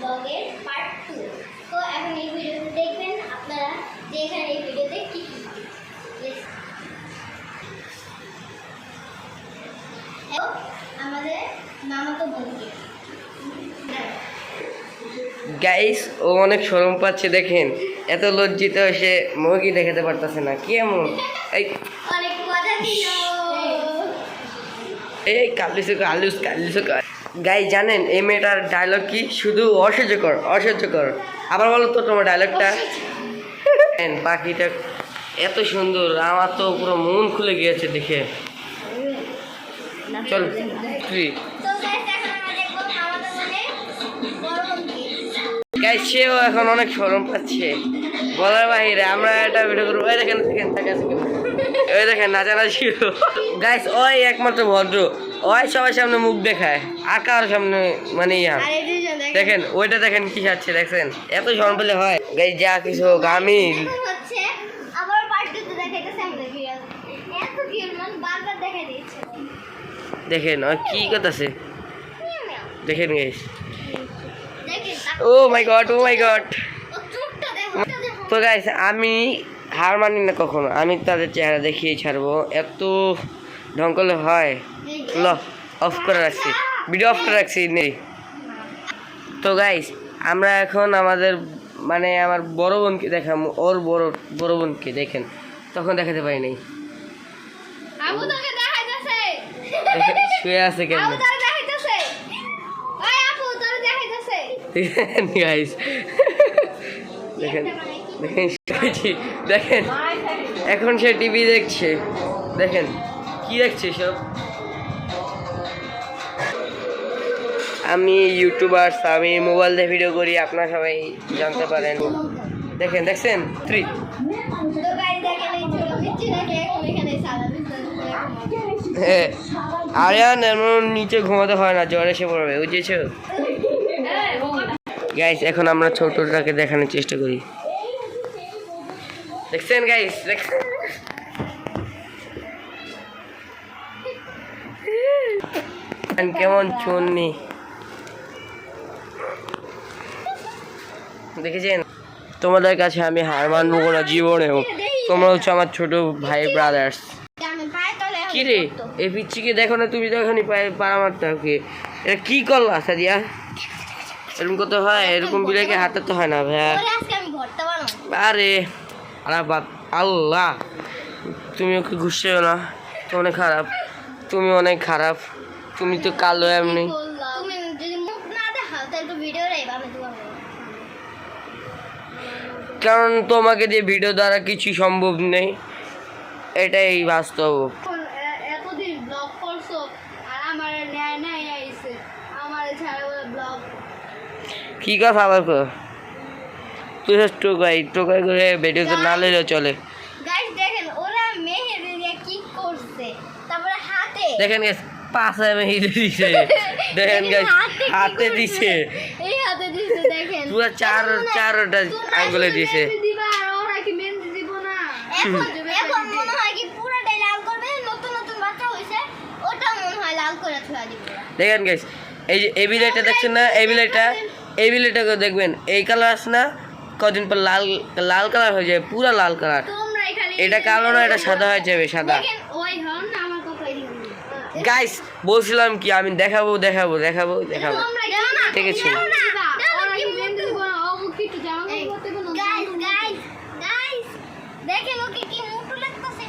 ব্লগের পার্ট 2। তো এখন এই ভিডিওতে দেখবেন আপনারা যে এখানে এই ভিডিওতে কি আমাদের মামাতো বোনকে গাইস ও অনেক শরম পাচ্ছে, দেখেন এত লজ্জিত সে মুখই দেখাতে পারতেছে না। কি এমন এই অনেক মজা ছিল। এই কালিস গাই জানেন এই মেয়েটার ডায়লগ কি? শুধু অসহ্যকর। আবার বলো তো তোমার ডায়লগটা। পাখিটা এত সুন্দর, আমার তো পুরো মন খুলে গিয়েছে দেখে। চল তুই গাইস, সেও এখন অনেক শরম পাচ্ছে বলার বাহিরে। আমরা একটা ভিডিও করবো। ওই দেখেন ওই দেখেন নাচানাচি। গাইস ওই একমাত্র ভদ্র, ওই সবার সামনে মুখ দেখায় আর কারোর সামনে মানে দেখেন ওইটা দেখেন কি খাচ্ছে, দেখছেন? এত শরম পেলে হয়? গাইস যা কিছু হোক আমি দেখেন ওই কি করতেছে দেখেন গাইস। ও মাই গড তো গাইস আমি হার মানি না কখনো, আমি তাদের চেহারা দেখিয়ে ছাড়বো। এত ঢং করলে হয়? ল অফ করে রাখছি, ভিডিও অফ করে রাখছি নেই। তো গাইস আমরা এখন আমাদের মানে আমার বড় বোনকে দেখাম, ওর বড় বোনকে দেখেন, তখন দেখাতে পারি নাই। শুয়ে আছে কেমন গাইস, দেখেন দেখেন এখন সে টিভি দেখছে, দেখেন কি দেখছে সব। আমি ইউটিউবার্স, আমি মোবাইল দিয়ে ভিডিও করি, আপনারা সবাই জানতে পারেন। দেখছেন আরিয়ান এমন নিচে ঘুমাতে হয় না, জ্বর এসে পড়বে, বুঝেছো গাইস? এখন আমরা ছোটটাকে দেখানোর চেষ্টা করি। দেখছেন গাইস? কেমন চুন্নি দেখেছেন? তোমাদের কাছে আমি হার মানবো না জীবনেও। তোমরা হচ্ছে আমার ছোট ভাই ব্রাদার্স। কি রে এই পিচ্ছিকে দেখো না তুমি, তো এখনই পাড়া মারতে হবে। এটা কি করলা সাদিয়া? এরকম করতে হয়? এরকম বিলাকে হাঁটাতে হয় না ভাইয়া। আরে আল্লাহ, তুমি ওকে ঘুষছেও না, তুমি অনেক খারাপ, তুমি তো কালো এমনি। কারণ তোমাকে দিয়ে ভিডিও দ্বারা কিছু সম্ভব নেই, এটাই বাস্তব। কি কথা আবার তুই টোকাই করে ভিডিওতে না লেলেও চলে। দেখেন পাশে মেহেদি দিছে, দেখেন হাতে দিছে, পুরো চারটা আঙ্গুলে দিছে। দেখেন গাইস এই যে এই বিলাইটা দেখছেন না, এই বিলাইটাকে দেখবেন, এই কালার আছে না, কদিন পর লাল কালার হয়ে যায়, পুরো লাল কালার। এটা কালো না, এটা সাদা হয়ে যাবে, সাদা। গাইস বলছিলাম কি আমি দেখাবো ঠিক আছে। দেখেন ওকে কি মুটু লাগতেছে।